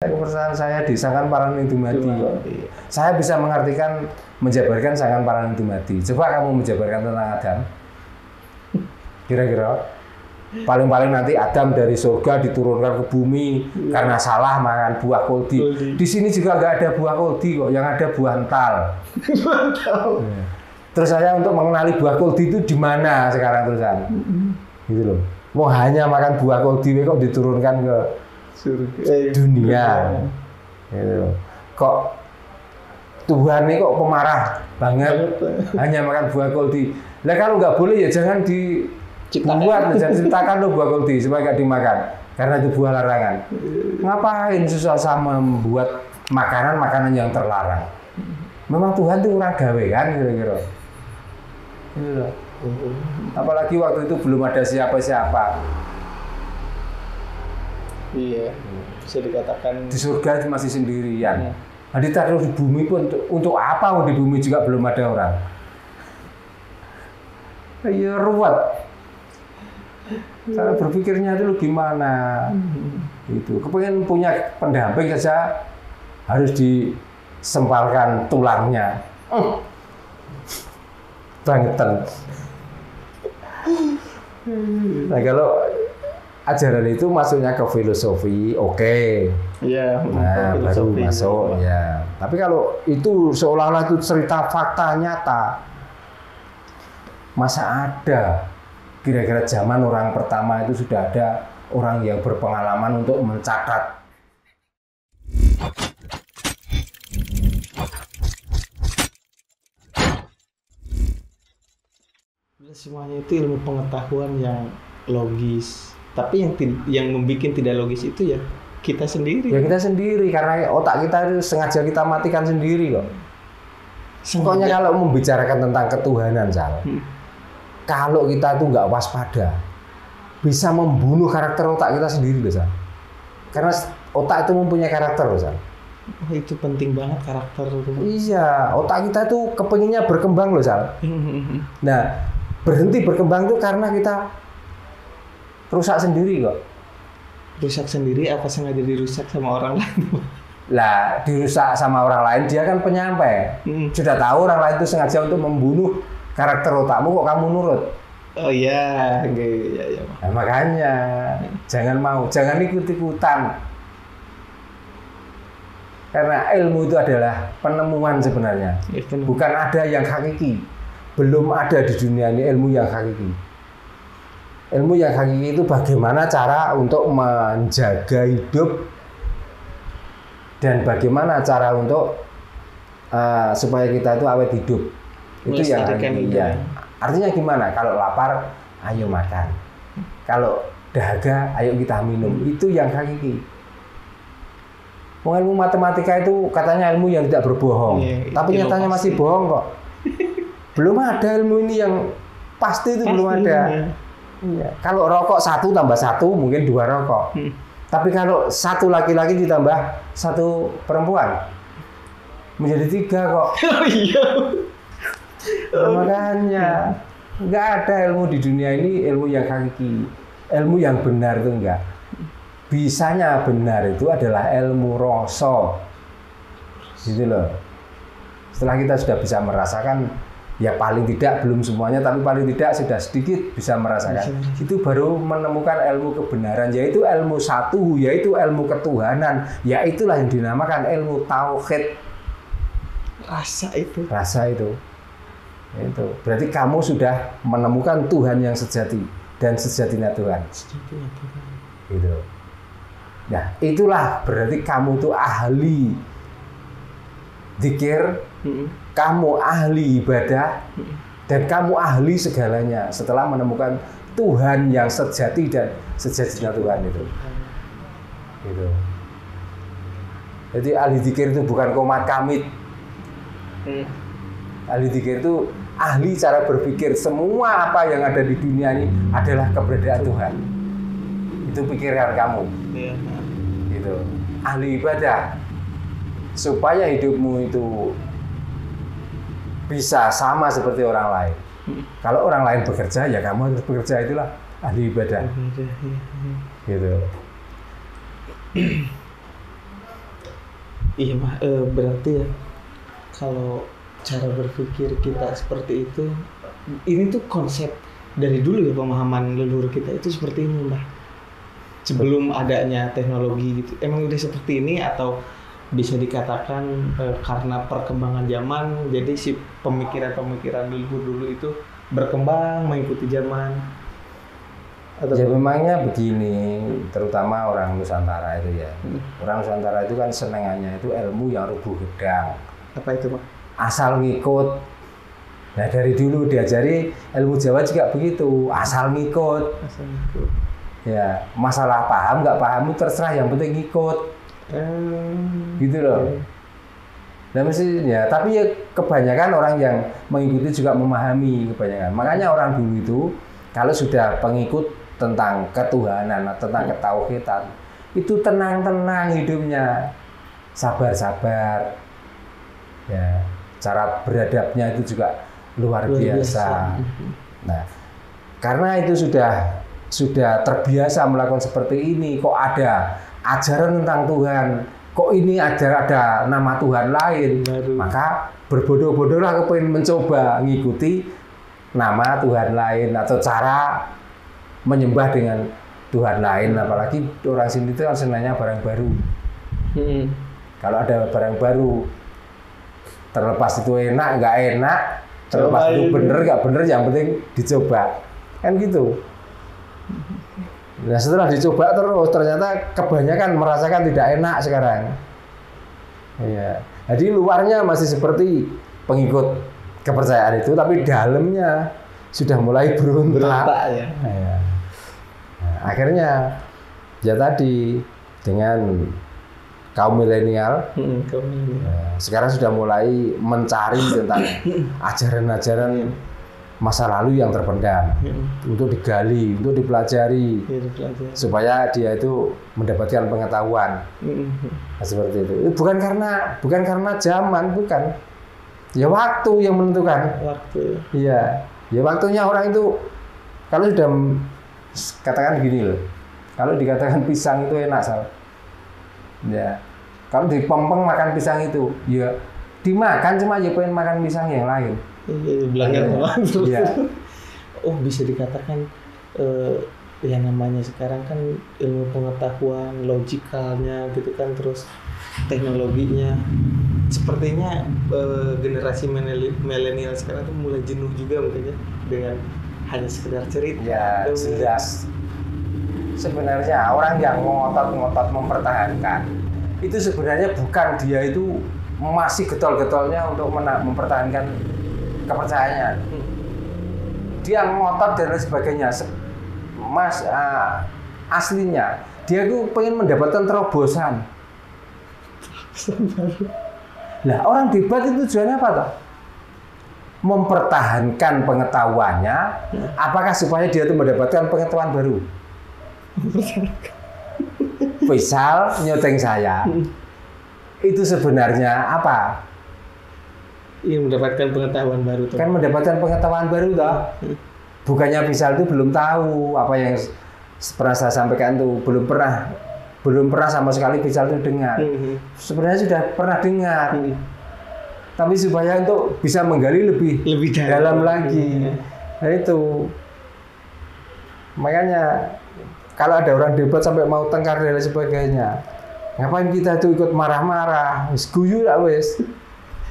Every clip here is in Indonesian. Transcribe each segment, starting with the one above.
Kepercayaan saya di Sangkan Paraning Dumadi. Saya bisa mengartikan menjabarkan Sangkan Paraning Dumadi. Coba kamu menjabarkan tentang Adam. Kira-kira paling-paling nanti Adam dari surga diturunkan ke bumi karena salah makan buah koldi. Di sini juga nggak ada buah koldi kok, yang ada buah ental. Terus saya untuk mengenali buah koldi itu di mana sekarang terusan, gitu loh. Mau hanya makan buah koldi kok diturunkan ke dunia, gitu. Kok Tuhan ini kok pemarah banget, hanya makan buah koldi. Lah kalau nggak boleh ya jangan dibuat, jangan ceritakan loh buah koldi supaya nggak dimakan, karena itu buah larangan. Ngapain susah sama membuat makanan yang terlarang? Memang Tuhan itu kurang gawe kan kira-kira. Apalagi waktu itu belum ada siapa-siapa. Iya, bisa dikatakan di surga masih sendirian. Nah, ditaruh di bumi pun untuk apa? Di bumi juga belum ada orang. Ya ruwet. Cara berpikirnya itu gimana? Itu kepengen punya pendamping saja harus disempalkan tulangnya. Bangetan. Nah kalau ajaran itu masuknya ke filosofi, oke. Iya. Nah baru masuk ya. Tapi kalau itu seolah-olah itu cerita fakta nyata, masa ada? Kira-kira zaman orang pertama itu sudah ada orang yang berpengalaman untuk mencatat. Semuanya itu ilmu pengetahuan yang logis, tapi yang membuat tidak logis itu ya kita sendiri. Ya kita sendiri, karena otak kita itu sengaja kita matikan sendiri kok. Pokoknya kalau membicarakan tentang ketuhanan, Sal, kalau kita tuh nggak waspada, bisa membunuh karakter otak kita sendiri loh, Sal. Karena otak itu mempunyai karakter loh, Sal. Oh, itu penting banget karakter. Iya, otak kita tuh kepenginnya berkembang loh, Sal. Nah, berhenti berkembang tuh karena kita rusak sendiri kok. Rusak sendiri apa sengaja dirusak sama orang lain? Lah, dirusak sama orang lain, dia kan penyampai. Sudah tahu orang lain itu sengaja untuk membunuh karakter otakmu, kok kamu nurut? Oh iya, ya. Nah, makanya jangan ikut-ikutan. Karena ilmu itu adalah penemuan sebenarnya, bukan ada yang hakiki. Belum ada di dunia ini ilmu yang hakiki. Ilmu yang hakiki itu bagaimana cara untuk menjaga hidup dan bagaimana cara untuk supaya kita itu awet hidup. Itu yang hakiki. Ya. Artinya gimana? Kalau lapar, ayo makan. Kalau dahaga, ayo kita minum. Itu yang hakiki. Ilmu matematika itu katanya ilmu yang tidak berbohong, tapi nyatanya masih bohong kok. Belum ada ilmu ini yang pasti itu belum ada. Iya. Kalau rokok 1 tambah 1 mungkin 2 rokok. Tapi kalau 1 laki-laki ditambah 1 perempuan menjadi 3 kok. Oh iya. Nah, makanya nggak ada ilmu di dunia ini ilmu yang hakiki, ilmu yang benar itu enggak. Bisanya benar itu adalah ilmu rasa, gitu loh. Setelah kita sudah bisa merasakan, ya paling tidak belum semuanya, tapi paling tidak sudah sedikit bisa merasakan. Itu baru menemukan ilmu kebenaran, yaitu ilmu satu, yaitu ilmu ketuhanan, yaitulah yang dinamakan ilmu tauhid. Rasa itu. Itu berarti kamu sudah menemukan Tuhan yang sejati dan sejatinya Tuhan. Gitu. Nah, itulah berarti kamu tuh ahli zikir, kamu ahli ibadah, dan kamu ahli segalanya setelah menemukan Tuhan yang sejati dan sejatinya Tuhan itu. Gitu. Jadi ahli zikir itu bukan komat kamit. Ahli zikir itu ahli cara berpikir. Semua apa yang ada di dunia ini adalah keberadaan Tuhan. Itu pikiran kamu. Gitu. Ahli ibadah, supaya hidupmu itu bisa sama seperti orang lain. Kalau orang lain bekerja, ya kamu harus bekerja, itulah ahli ibadah. Gitu. Iya mah, berarti ya kalau cara berpikir kita seperti itu, ini tuh konsep dari dulu ya, pemahaman leluhur kita itu seperti ini Mbah. Sebelum adanya teknologi gitu, emang udah seperti ini atau bisa dikatakan karena perkembangan zaman, jadi si pemikiran-pemikiran leluhur dulu itu berkembang mengikuti zaman? Atau Ya memangnya begini, terutama orang Nusantara itu ya. Orang Nusantara itu kan senengannya itu ilmu yang rubuh gedang. apa itu Pak? Asal ngikut. Nah dari dulu diajari ilmu Jawa juga begitu, asal ngikut. Asal itu. Ya masalah paham nggak paham itu terserah, yang penting ngikut. Gitu loh. Nah mestinya, tapi ya kebanyakan orang yang mengikuti juga memahami kebanyakan. Makanya orang dulu itu kalau sudah pengikut tentang ketuhanan, tentang ketauhidan, itu tenang-tenang hidupnya, sabar-sabar. Ya, cara beradabnya itu juga luar biasa. Nah, karena itu sudah terbiasa melakukan seperti ini, kok ada ajaran tentang Tuhan, kok ini ada nama Tuhan lain, maka berbodoh-bodohlah kepingin mencoba ngikuti nama Tuhan lain atau cara menyembah dengan Tuhan lain. Apalagi orang sini itu kan senangnya barang baru. Kalau ada barang baru, terlepas itu enak nggak enak, terlepas itu bener nggak bener, yang penting dicoba, kan gitu. Nah setelah dicoba terus ternyata kebanyakan merasakan tidak enak sekarang. Iya. Jadi luarnya masih seperti pengikut kepercayaan itu, tapi dalamnya sudah mulai berontak. Ya. Nah, akhirnya ya tadi dengan kaum milenial, sekarang sudah mulai mencari tentang ajaran-ajaran masa lalu yang terpendam, untuk digali, untuk dipelajari, supaya dia itu mendapatkan pengetahuan. Nah, seperti itu. Bukan karena zaman, bukan. Ya waktu yang menentukan. Waktu. Iya. Ya waktunya orang itu, kalau sudah katakan gini loh, kalau dikatakan pisang itu enak, Sal. Ya. Kalau dipempeng makan pisang itu, ya dimakan, cuma ya pengen makan pisang yang lain. Belanggar Iya. Oh bisa dikatakan yang namanya sekarang kan ilmu pengetahuan logikalnya gitu kan, terus teknologinya sepertinya generasi milenial sekarang tuh mulai jenuh juga mungkin ya dengan hanya sekedar cerita. Ya jelas. Sebenarnya orang yang ngotot mempertahankan itu sebenarnya bukan dia itu masih getol-getolnya untuk mempertahankan kepercayaannya. Dia ngotot dan lain sebagainya. Aslinya dia tuh pengen mendapatkan terobosan. Nah, orang debat itu tujuannya apa toh? Mempertahankan pengetahuannya, apakah supaya dia tuh mendapatkan pengetahuan baru? Misal nyoteng saya, itu sebenarnya apa? Yang mendapatkan pengetahuan baru tuh. Kan mendapatkan pengetahuan baru toh. Bukannya misal itu belum tahu apa yang pernah saya sampaikan tuh, belum pernah sama sekali misal itu dengar. Sebenarnya sudah pernah dengar. Tapi supaya untuk bisa menggali lebih dalam lagi. Nah itu. Makanya kalau ada orang debat sampai mau tengkar dan lain sebagainya, ngapain kita tuh ikut marah-marah? Wis guyu lah wis.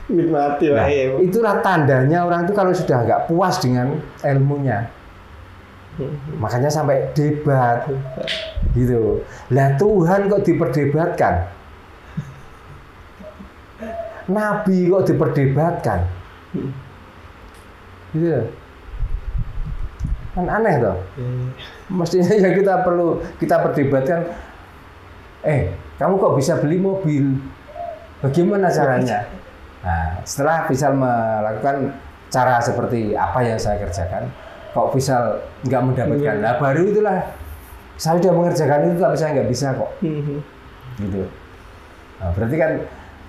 Nikmati lah ya. Itulah tandanya orang itu kalau sudah nggak puas dengan ilmunya. Makanya sampai debat. Gitu. Lah Tuhan kok diperdebatkan? Nabi kok diperdebatkan? Gitu. Kan aneh toh. Mestinya ya kita perdebatkan. Kamu kok bisa beli mobil? Bagaimana caranya? Nah, setelah bisa melakukan cara seperti apa yang saya kerjakan, kok bisa nggak mendapatkan? Nah, baru itulah saya sudah mengerjakan itu, tapi saya nggak bisa kok. Gitu. Nah, berarti kan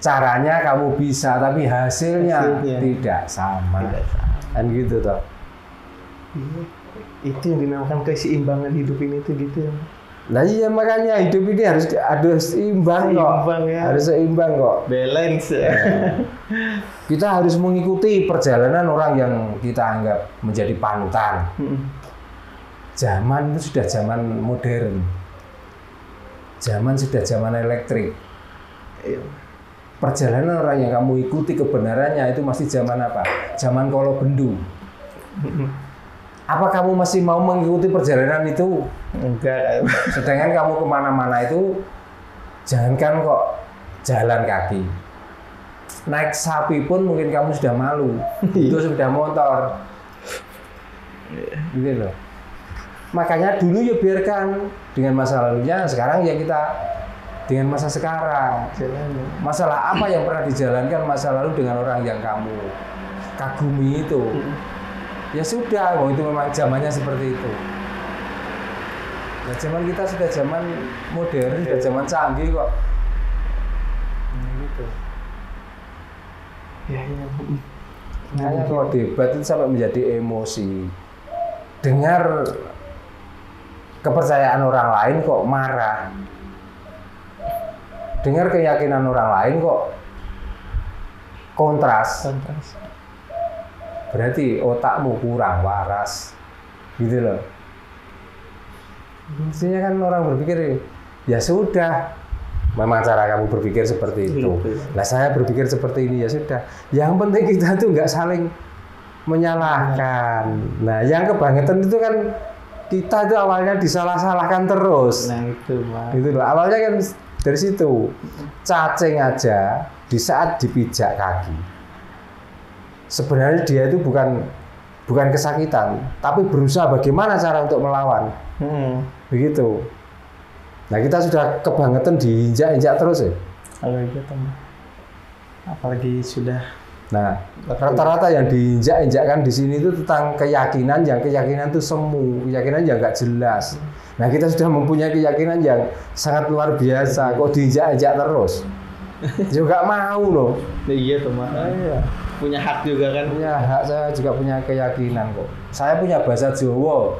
caranya kamu bisa, tapi hasilnya tidak sama. Kan gitu toh. Itu yang dinamakan keseimbangan hidup ini tuh gitu ya. Nah iya makanya hidup ini harus seimbang kok. Ya. Harus seimbang kok. Balance ya. Kita harus mengikuti perjalanan orang yang kita anggap menjadi panutan. Zaman itu sudah zaman modern. Zaman sudah zaman elektrik. Perjalanan orang yang kamu ikuti kebenarannya itu masih zaman apa? Zaman kolo bendu. Apa kamu masih mau mengikuti perjalanan itu? Enggak. Sedangkan kamu kemana-mana itu, jangankan kok jalan kaki. Naik sapi pun mungkin kamu sudah malu. Itu sudah motor. Gitu loh. Makanya dulu ya biarkan dengan masa lalunya, sekarang ya kita dengan masa sekarang. Masalah apa yang pernah dijalankan masa lalu dengan orang yang kamu kagumi itu? Ya sudah, itu memang zamannya seperti itu. Nah, zaman kita sudah zaman modern, sudah zaman canggih kok. Gitu. Ya. Makanya kalau debat itu sampai menjadi emosi. Dengar kepercayaan orang lain kok marah. Dengar keyakinan orang lain kok kontras. Berarti otakmu kurang waras, gitu loh. Maksudnya kan orang berpikir, ya sudah, memang cara kamu berpikir seperti itu. Nah saya berpikir seperti ini, ya sudah. Yang penting kita tuh nggak saling menyalahkan. Nah yang kebangetan itu kan kita itu awalnya disalah-salahkan terus. Nah itu Pak. Gitu loh. Awalnya kan dari situ, cacing aja di saat dipijak kaki. Sebenarnya dia itu bukan kesakitan, tapi berusaha bagaimana cara untuk melawan. Begitu. Nah kita sudah kebangetan diinjak-injak terus ya. Kalau gitu apalagi sudah. Nah rata-rata yang diinjak-injakkan di sini itu tentang keyakinan, yang keyakinan itu semu, keyakinan yang nggak jelas. Nah kita sudah mempunyai keyakinan yang sangat luar biasa, kok diinjak-injak terus. Juga mau loh. Iya teman. Iya. Punya hak juga kan? Punya hak, saya juga punya keyakinan kok. Saya punya bahasa Jawa.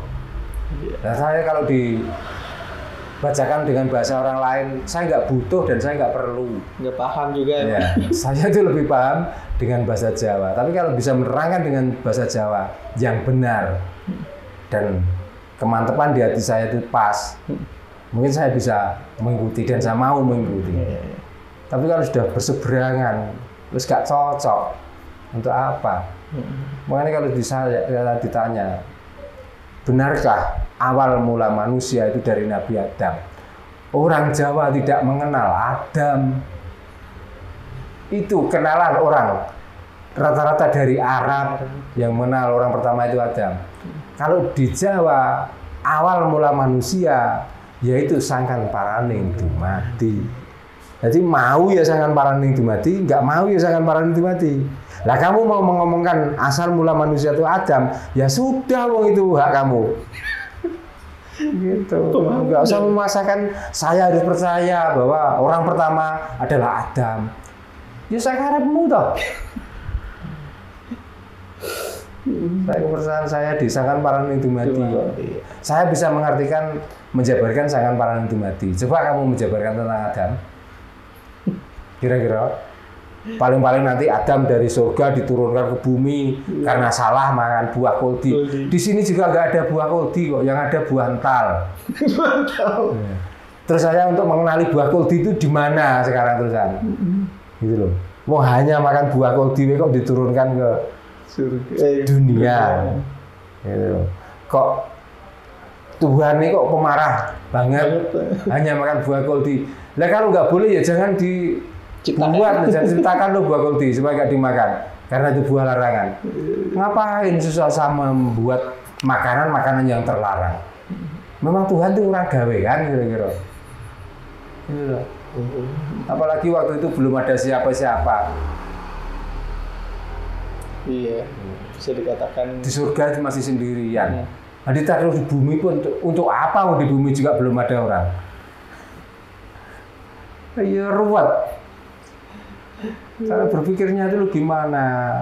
Nah saya kalau dibacakan dengan bahasa orang lain, saya nggak butuh dan saya nggak perlu. Nggak paham juga ya? Saya itu lebih paham dengan bahasa Jawa. Tapi kalau bisa menerangkan dengan bahasa Jawa yang benar dan kemantepan di hati saya itu pas, mungkin saya bisa mengikuti dan saya mau mengikuti. Tapi kalau sudah berseberangan, terus gak cocok, untuk apa? Makanya kalau ditanya, benarkah awal mula manusia itu dari Nabi Adam? Orang Jawa tidak mengenal Adam. Itu kenalan orang rata-rata dari Arab yang mengenal orang pertama itu Adam. Kalau di Jawa awal mula manusia yaitu sangkan paraning dumadi. Jadi mau ya sangkan paraning dumadi, nggak mau ya sangkan paraning dumadi. Lah kamu mau mengomongkan asal mula manusia itu Adam, ya sudah wong itu hak kamu. Gitu. Nggak usah memaksakan saya harus percaya bahwa orang pertama adalah Adam. Ya saya karepmu toh. Saya kepercayaan saya di sangkan paraning dumadi. Saya bisa mengartikan menjabarkan sangkan paraning dumadi. Coba kamu menjabarkan tentang Adam. Kira-kira paling-paling nanti Adam dari surga diturunkan ke bumi karena salah makan buah koldi. Di sini juga nggak ada buah koldi kok, yang ada buah ental. Terus saya untuk mengenali buah koldi itu di mana sekarang terusan? Gitu loh. Mau hanya makan buah koldi kok diturunkan ke dunia. Gitu. Kok Tuhan ini kok pemarah banget hanya makan buah koldi. Lah kalau nggak boleh ya jangan dibuat, jangan ciptakan lo buah koldi supaya nggak dimakan karena itu buah larangan. Ngapain susah sama membuat makanan yang terlarang? Memang Tuhan itu kurang gawe kan kira-kira. Apalagi waktu itu belum ada siapa-siapa. Iya, bisa dikatakan di surga masih sendirian. Nah, ditaruh di bumi pun untuk apa? Di bumi juga belum ada orang. Ya ruwet. Cara berpikirnya itu gimana?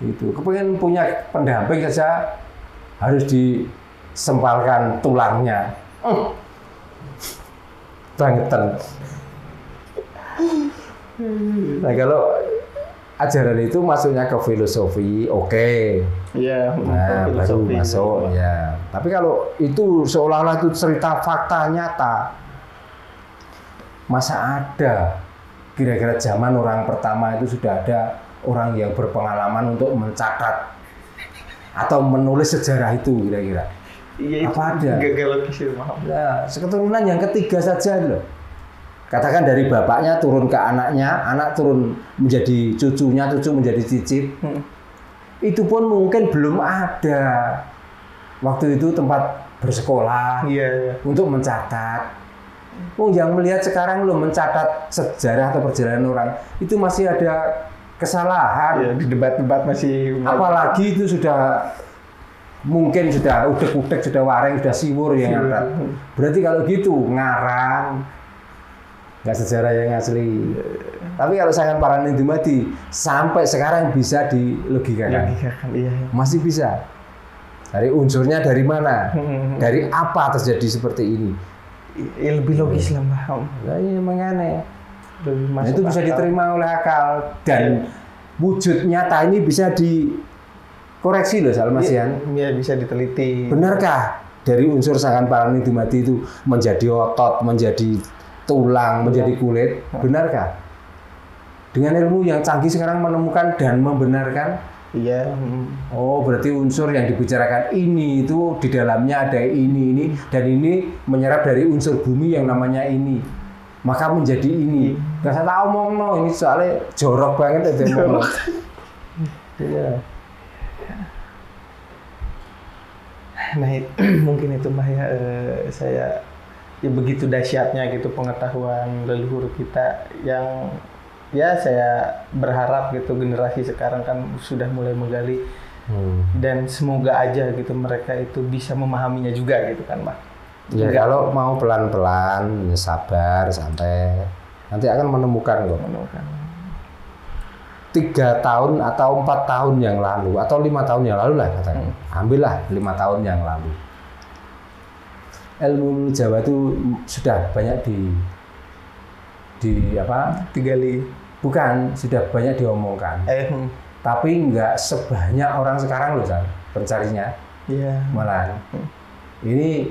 Itu kepengen punya pendamping saja harus disempalkan tulangnya. Bangetan. Nah kalau ajaran itu masuknya ke filosofi, oke. Iya. Nah baru masuk ya. Tapi kalau itu seolah-olah itu cerita fakta nyata, masa ada kira-kira zaman orang pertama itu sudah ada orang yang berpengalaman untuk mencatat atau menulis sejarah itu kira-kira? Iya, apa ada? Gagal logis itu, maaf. Nah, keturunan yang ketiga saja loh. Katakan dari bapaknya turun ke anaknya, anak turun menjadi cucunya, cucu menjadi cicit. Itu pun mungkin belum ada waktu itu tempat bersekolah untuk mencatat. Yang melihat sekarang lo mencatat sejarah atau perjalanan orang itu masih ada kesalahan. Iya, di debat-debat masih. Apalagi itu sudah mungkin sudah udek-udek, sudah waring, sudah siwur yang nyatat. Berarti kalau gitu ngarang, nggak sejarah yang asli. Tapi kalau Sangkan Paranidimati sampai sekarang bisa dilogikakan. Iya. Masih bisa. Dari unsurnya dari mana? Dari apa terjadi seperti ini? Ya, lebih logis lah, Mbak. Nah, ini mengenai. Nah, itu bisa diterima oleh akal dan wujud nyata ini bisa dikoreksi loh, Salmasian. Iya, bisa diteliti. Benarkah dari unsur Sangkan Paranidimati itu menjadi otot, menjadi tulang, menjadi kulit? Benarkah? Dengan ilmu yang canggih sekarang menemukan dan membenarkan. Iya. Oh, berarti unsur yang dibicarakan ini itu di dalamnya ada ini dan ini menyerap dari unsur bumi yang namanya ini. Maka menjadi ini. Gak saya tak omong no, ini soalnya jorok banget aja ngomong. Iya. Nah, mungkin itu Mbak ya, saya ya begitu dahsyatnya gitu pengetahuan leluhur kita yang ya saya berharap gitu generasi sekarang kan sudah mulai menggali dan semoga aja gitu mereka itu bisa memahaminya juga gitu kan, Mbak. Ya kalau mau pelan-pelan, sabar, santai, nanti akan menemukan kok. 3 tahun atau 4 tahun yang lalu atau 5 tahun yang lalu lah katakan. Ambillah 5 tahun yang lalu. Ilmu Jawa itu sudah banyak digali. Bukan, sudah banyak diomongkan. Tapi nggak sebanyak orang sekarang loh, San, pencarinya. Iya. Malah ini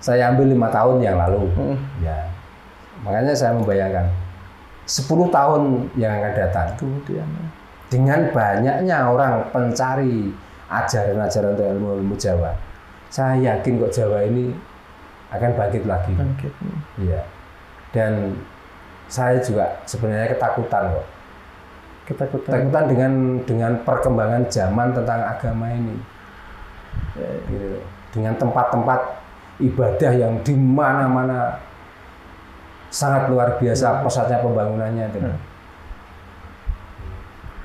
saya ambil 5 tahun yang lalu. Ya. Makanya saya membayangkan 10 tahun yang akan datang. Kemudian dengan banyaknya orang pencari ajaran-ajaran untuk ilmu Jawa, saya yakin kok Jawa ini akan bangkit lagi. Iya. Dan saya juga sebenarnya ketakutan kok. Ketakutan dengan perkembangan zaman tentang agama ini. Gitu. Dengan tempat-tempat ibadah yang di mana-mana sangat luar biasa pesatnya pembangunannya itu.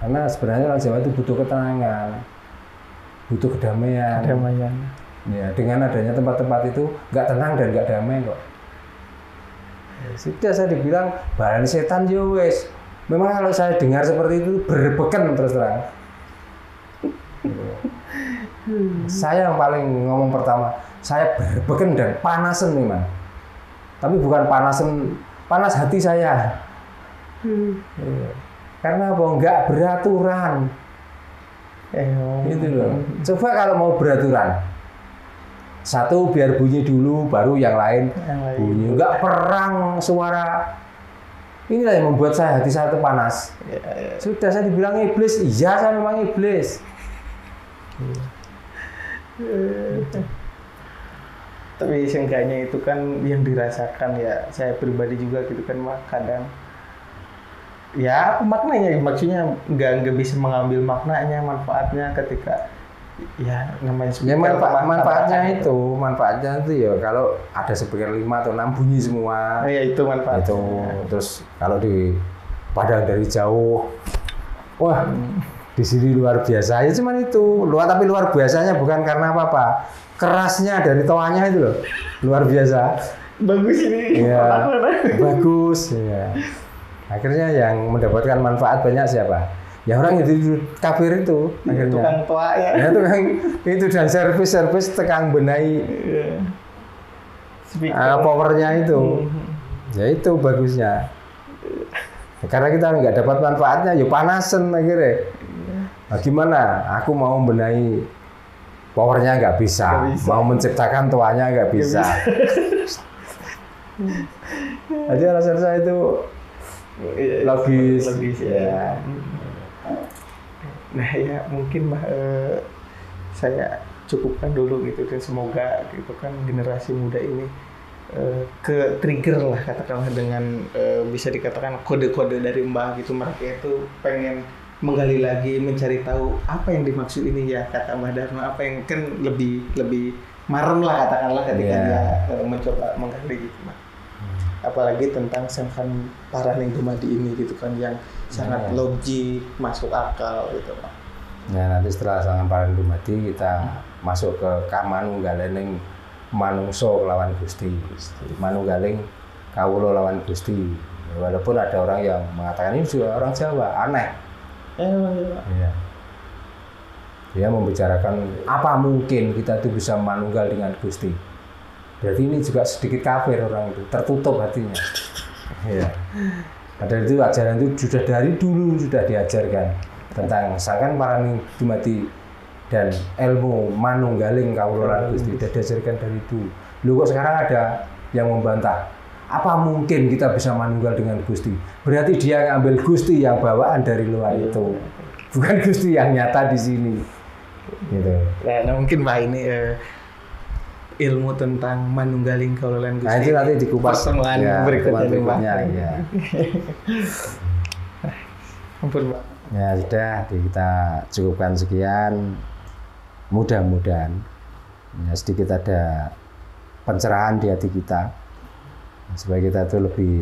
Karena sebenarnya orang Jawa itu butuh ketenangan, butuh kedamaian. Ya, dengan adanya tempat-tempat itu nggak tenang dan nggak damai kok. Sudah saya dibilang barang setan yo wes. Memang kalau saya dengar seperti itu berbeken terus terang. Saya yang paling ngomong pertama, saya berbeken dan panasan memang. Tapi bukan panas hati saya. Karena apa? Enggak beraturan. Gitu loh. Coba kalau mau beraturan, satu biar bunyi dulu, baru yang lain bunyi. Enggak perang suara. Inilah yang membuat hati saya itu panas. Sudah saya dibilang iblis, iya saya memang iblis. Tapi seenggaknya itu kan yang dirasakan ya saya pribadi juga gitu kan, kadang ya maknanya maksudnya nggak bisa mengambil maknanya, manfaatnya ketika ya namanya ya manfaatnya itu ya kalau ada speaker 5 atau 6 bunyi semua ya itu manfaatnya itu. Terus kalau padang dari jauh, wah di sini luar biasa ya, cuman itu tapi luar biasanya bukan karena apa-apa, kerasnya dari toanya itu loh luar biasa. Bagus ini ya, bagus ya. Akhirnya yang mendapatkan manfaat banyak siapa? Ya orang itu kafir itu akhirnya. Tukang toa ya. Ya tukang itu dan servis tekang benahi. powernya itu. Ya itu bagusnya. Karena kita nggak dapat manfaatnya, ya panasan akhirnya. Nah, gimana? Aku mau benahi powernya nggak bisa. Mau menciptakan tuanya nggak bisa. Jadi alasan saya itu logis ya. Nah ya mungkin saya cukupkan dulu gitu, dan semoga gitu kan generasi muda ini ke trigger lah katakanlah dengan bisa dikatakan kode-kode dari Mbah gitu. Mereka itu pengen menggali lagi, mencari tahu apa yang dimaksud ini ya kata Mbah Dharma, apa yang kan lebih marem lah katakanlah ketika dia mencoba menggali gitu Mbah. Apalagi tentang Sengkan Paraning Dumadi ini gitu kan, yang sangat logik, masuk akal gitu Pak. Ya nanti setelah Sengkan Paraning Dumadi kita masuk ke kamanunggaling manungso lawan Gusti. Manunggaling kawula lawan Gusti. Walaupun ada orang yang mengatakan ini juga orang Jawa, aneh. Ya. Dia membicarakan apa mungkin kita itu bisa manunggal dengan Gusti. Berarti ini juga sedikit kafir orang itu, tertutup hatinya. Ya. Padahal itu ajaran itu sudah dari dulu sudah diajarkan tentang Sengkan Paraning Dumadi dan ilmu manunggaling kawula lan Gusti sudah diajarkan dari dulu. Lu kok sekarang ada yang membantah? Apa mungkin kita bisa manunggal dengan Gusti? Berarti dia ngambil Gusti yang bawaan dari luar itu, bukan Gusti yang nyata di sini. Gitu. Nah mungkin Pak ini ilmu tentang manunggaling kawula lan Gusti. Nah, itu nanti dikupas pertemuan berikutnya ya. Ampun Pak. Ya sudah, kita cukupkan sekian. Mudah-mudahan ya, sedikit ada pencerahan di hati kita supaya kita itu lebih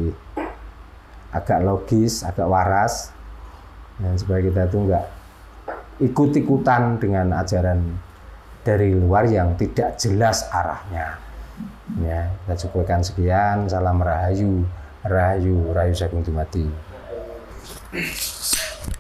agak logis, agak waras, dan supaya kita itu enggak ikut-ikutan dengan ajaran dari luar yang tidak jelas arahnya. Ya, kita cukupkan sekian. Salam Rahayu, Rahayu, Rahayu Sagung Dumadi.